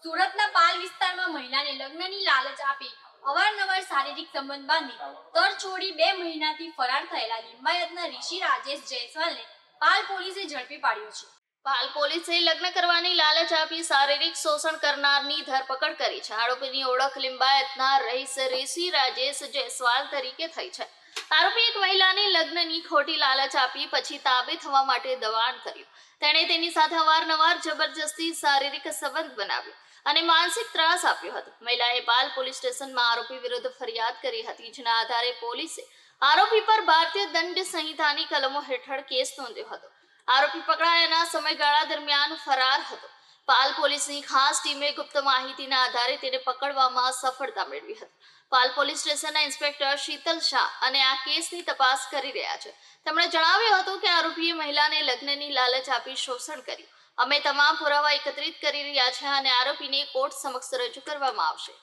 સુરતના પાલ વિસ્તારમાં મહિલાને લગ્નની લાલચ આપી અવારનવાર શારીરિક સંબંધ બાંધી તર છોડી 2 મહિનાથી ફરાર થયેલા લિંબાયતના ઋષિ રાજેશ જયસ્વાલને પાલ પોલીસે ઝડપી પાડ્યો છે। પાલ પોલીસે લગ્ન કરવાની લાલચ આપી શારીરિક શોષણ કરનારની ધરપકડ કરી છે। આરોપીની ઓળખ લિંબાયતના રહીશ ઋષિ રાજેશ જયસ્વાલ તરીકે થઈ છે। આરોપી એક મહિલાને લગ્નની ખોટી લાલચ આપી પછી તાબે થવા માટે દબાણ કર્યું। તેણે તેની સાથે અવારનવાર જબરજસ્તી શારીરિક સંબંધ બનાવ્યો અને માનસિક ત્રાસ આપ્યો હતો। મહિલાએ પાલ પોલીસ સ્ટેશનમાં આરોપી વિરુદ્ધ ફરિયાદ કરી હતી, જેના આધારે પોલીસે આરોપી પર ભારતીય દંડ સંહિતાની કલમો હેઠળ કેસ નોંધ્યો હતો। આરોપી પકડાયાના સમયગાળા દરમિયાન ફરાર હતો। પાલ પોલીસની ખાસ ટીમે ગુપ્ત માહિતીના આધારે તેને પકડવામાં સફળતા મેળવી હતી। પાલ પોલીસ સ્ટેશનના ઇન્સ્પેક્ટર શીતલ શાહ અને આ કેસની તપાસ કરી રહ્યા છે। તેમણે જણાવ્યું હતું કે આરોપીએ મહિલાને લગ્નની લાલચ આપી શોષણ કર્યું। અમે તમામ પુરાવા એકત્રિત કરી રહ્યા છીએ અને આરોપીને કોર્ટ સમક્ષ રજૂ કરવામાં આવશે।